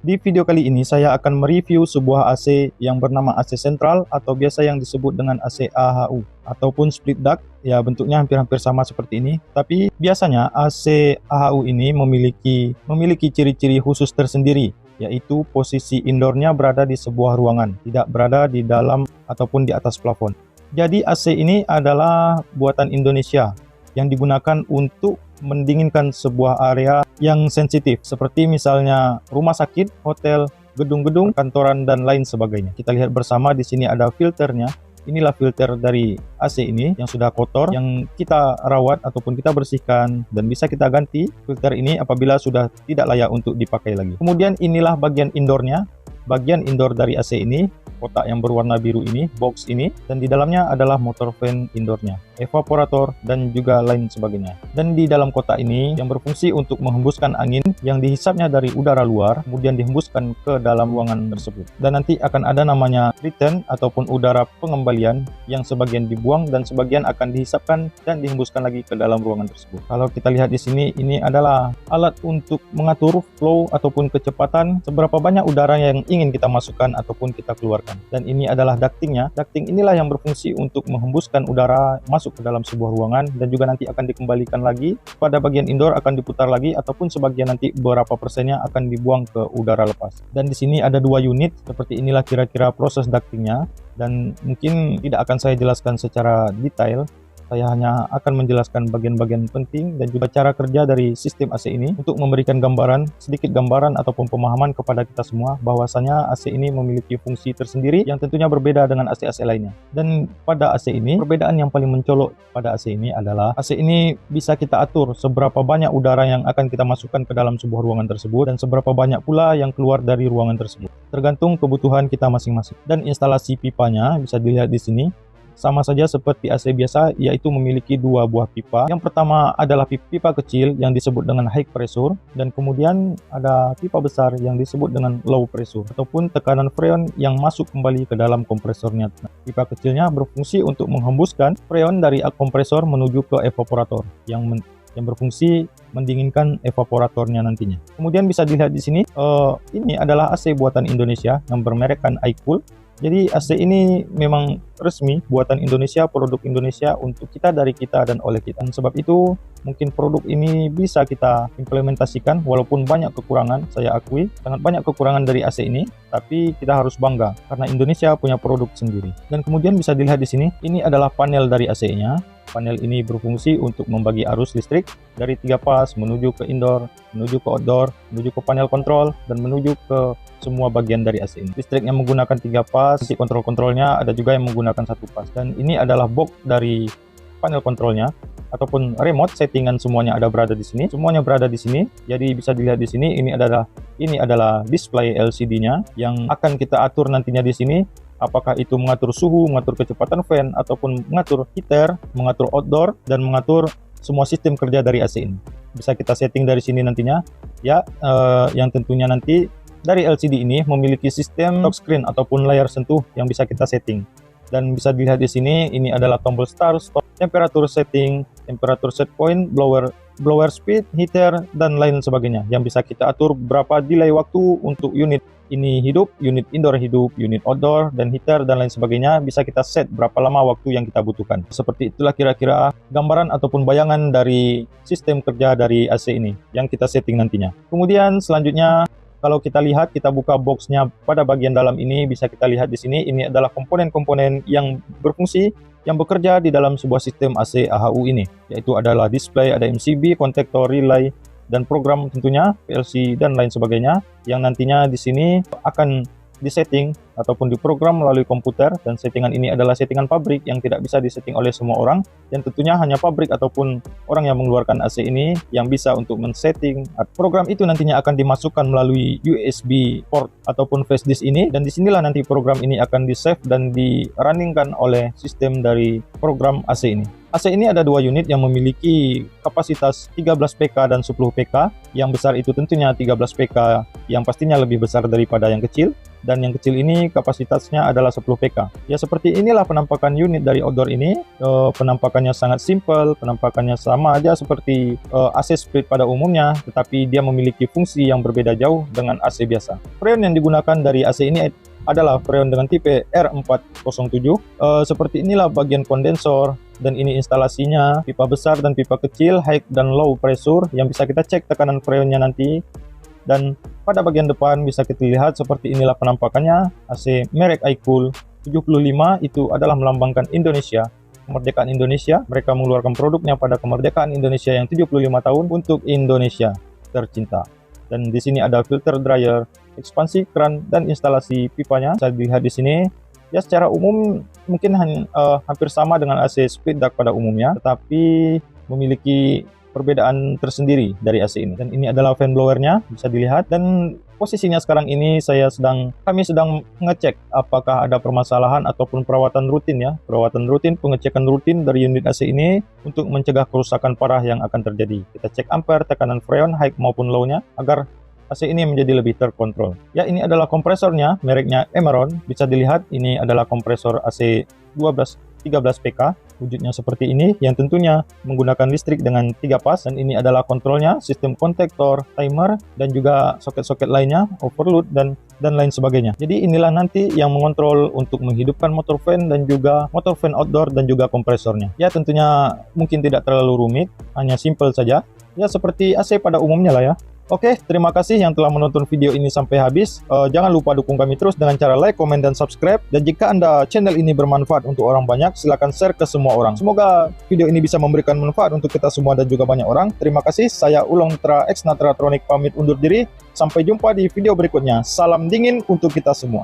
Di video kali ini saya akan mereview sebuah AC yang bernama AC sentral atau biasa yang disebut dengan AC AHU ataupun split duct. Ya, bentuknya hampir-hampir sama seperti ini. Tapi biasanya AC AHU ini memiliki ciri-ciri khusus tersendiri, yaitu posisi indoornya berada di sebuah ruangan, tidak berada di dalam ataupun di atas plafon. Jadi AC ini adalah buatan Indonesia yang digunakan untuk mendinginkan sebuah area yang sensitif, seperti misalnya rumah sakit, hotel, gedung-gedung, kantoran, dan lain sebagainya. Kita lihat bersama di sini ada filternya. Inilah filter dari AC ini yang sudah kotor, yang kita rawat ataupun kita bersihkan dan bisa kita ganti filter ini apabila sudah tidak layak untuk dipakai lagi. Kemudian inilah bagian indoornya. Bagian indoor dari AC ini, kotak yang berwarna biru ini, box ini, dan di dalamnya adalah motor fan indoornya, evaporator, dan juga lain sebagainya. Dan di dalam kotak ini yang berfungsi untuk menghembuskan angin yang dihisapnya dari udara luar, kemudian dihembuskan ke dalam ruangan tersebut. Dan nanti akan ada namanya return ataupun udara pengembalian yang sebagian dibuang dan sebagian akan dihisapkan dan dihembuskan lagi ke dalam ruangan tersebut. Kalau kita lihat di sini, ini adalah alat untuk mengatur flow ataupun kecepatan seberapa banyak udara yang ingin kita masukkan ataupun kita keluarkan. Dan ini adalah ductingnya. Ducting inilah yang berfungsi untuk menghembuskan udara masuk ke dalam sebuah ruangan dan juga nanti akan dikembalikan lagi pada bagian indoor, akan diputar lagi ataupun sebagian nanti beberapa persennya akan dibuang ke udara lepas. Dan di sini ada dua unit, seperti inilah kira-kira proses ductingnya, dan mungkin tidak akan saya jelaskan secara detail. Saya hanya akan menjelaskan bagian-bagian penting dan juga cara kerja dari sistem AC ini untuk memberikan sedikit gambaran ataupun pemahaman kepada kita semua bahwasanya AC ini memiliki fungsi tersendiri yang tentunya berbeda dengan AC-AC lainnya. Dan pada AC ini, perbedaan yang paling mencolok pada AC ini adalah AC ini bisa kita atur seberapa banyak udara yang akan kita masukkan ke dalam sebuah ruangan tersebut dan seberapa banyak pula yang keluar dari ruangan tersebut. Tergantung kebutuhan kita masing-masing. Dan instalasi pipanya bisa dilihat di sini. Sama saja seperti AC biasa, yaitu memiliki dua buah pipa. Yang pertama adalah pipa kecil yang disebut dengan high pressure, dan kemudian ada pipa besar yang disebut dengan low pressure ataupun tekanan freon yang masuk kembali ke dalam kompresornya. Pipa kecilnya berfungsi untuk menghembuskan freon dari kompresor menuju ke evaporator yang berfungsi mendinginkan evaporatornya nantinya. Kemudian bisa dilihat di sini, ini adalah AC buatan Indonesia yang bermerekkan iCool. Jadi AC ini memang resmi buatan Indonesia, produk Indonesia untuk kita, dari kita, dan oleh kita. Dan sebab itu mungkin produk ini bisa kita implementasikan walaupun banyak kekurangan, saya akui sangat banyak kekurangan dari AC ini, tapi kita harus bangga karena Indonesia punya produk sendiri. Dan kemudian bisa dilihat di sini, ini adalah panel dari AC-nya. Panel ini berfungsi untuk membagi arus listrik dari 3 pas menuju ke indoor, menuju ke outdoor, menuju ke panel kontrol, dan menuju ke semua bagian dari AC ini. Listriknya menggunakan 3 pas, nanti kontrol-kontrolnya ada juga yang menggunakan 1 pas. Dan ini adalah box dari panel kontrolnya ataupun remote, settingan semuanya ada berada di sini. Semuanya berada di sini. Jadi bisa dilihat di sini, ini adalah display LCD-nya yang akan kita atur nantinya di sini. Apakah itu mengatur suhu, mengatur kecepatan fan, ataupun mengatur heater, mengatur outdoor, dan mengatur semua sistem kerja dari AC ini. Bisa kita setting dari sini nantinya. Ya, yang tentunya nanti dari LCD ini memiliki sistem touchscreen ataupun layar sentuh yang bisa kita setting. Dan bisa dilihat di sini, ini adalah tombol start, stop, temperatur setting, temperatur set point, blower speed, heater, dan lain sebagainya. Yang bisa kita atur berapa delay waktu untuk unit ini hidup, unit indoor hidup, unit outdoor, dan heater, dan lain sebagainya. Bisa kita set berapa lama waktu yang kita butuhkan. Seperti itulah kira-kira gambaran ataupun bayangan dari sistem kerja dari AC ini yang kita setting nantinya. Kemudian selanjutnya, kalau kita lihat, kita buka boxnya pada bagian dalam ini, bisa kita lihat di sini, ini adalah komponen-komponen yang berfungsi, yang bekerja di dalam sebuah sistem AC AHU ini, yaitu adalah display, ada MCB, konektor, relay, dan program tentunya, PLC, dan lain sebagainya, yang nantinya di sini akan disetting ataupun diprogram melalui komputer. Dan settingan ini adalah settingan pabrik yang tidak bisa disetting oleh semua orang, dan tentunya hanya pabrik ataupun orang yang mengeluarkan AC ini yang bisa untuk men-setting. Program itu nantinya akan dimasukkan melalui USB port ataupun flash disk ini, dan disinilah nanti program ini akan di-save dan di-runningkan oleh sistem dari program AC ini. AC ini ada dua unit yang memiliki kapasitas 13 PK dan 10 PK. Yang besar itu tentunya 13 PK yang pastinya lebih besar daripada yang kecil. dan yang kecil ini kapasitasnya adalah 10 PK. Ya, seperti inilah penampakan unit dari outdoor ini. Penampakannya sangat simple, penampakannya sama aja seperti AC split pada umumnya, tetapi dia memiliki fungsi yang berbeda jauh dengan AC biasa. Freon yang digunakan dari AC ini adalah freon dengan tipe R407. Seperti inilah bagian kondensor, dan ini instalasinya, pipa besar dan pipa kecil, high dan low pressure yang bisa kita cek tekanan freonnya nanti. Dan pada bagian depan bisa kita lihat seperti inilah penampakannya. AC merek iCool 75 itu adalah melambangkan Indonesia, kemerdekaan Indonesia. Mereka mengeluarkan produknya pada kemerdekaan Indonesia yang 75 tahun untuk Indonesia tercinta. Dan di sini ada filter dryer, ekspansi keran, dan instalasi pipanya. Saya lihat di sini. Ya, secara umum mungkin hampir sama dengan AC split duct pada umumnya, tetapi memiliki perbedaan tersendiri dari AC ini. Dan ini adalah fan blowernya, bisa dilihat. Dan posisinya sekarang ini kami sedang mengecek apakah ada permasalahan ataupun perawatan rutin ya. Perawatan rutin, pengecekan rutin dari unit AC ini untuk mencegah kerusakan parah yang akan terjadi. Kita cek ampere, tekanan freon, high maupun low-nya, agar AC ini menjadi lebih terkontrol. Ya, ini adalah kompresornya, mereknya Emeron. Bisa dilihat, ini adalah kompresor AC 13 PK. Wujudnya seperti ini, yang tentunya menggunakan listrik dengan 3 pas. Dan ini adalah kontrolnya, sistem kontaktor, timer, dan juga soket-soket lainnya, overload, dan lain sebagainya. Jadi inilah nanti yang mengontrol untuk menghidupkan motor fan dan juga motor fan outdoor dan juga kompresornya. Ya, tentunya mungkin tidak terlalu rumit, hanya simple saja. Ya, seperti AC pada umumnya lah ya. Oke, terima kasih yang telah menonton video ini sampai habis. Jangan lupa dukung kami terus dengan cara like, komen, dan subscribe. Dan jika Anda channel ini bermanfaat untuk orang banyak, silakan share ke semua orang. Semoga video ini bisa memberikan manfaat untuk kita semua dan juga banyak orang. Terima kasih, saya Ulong Tra X Natratronic pamit undur diri. Sampai jumpa di video berikutnya. Salam dingin untuk kita semua.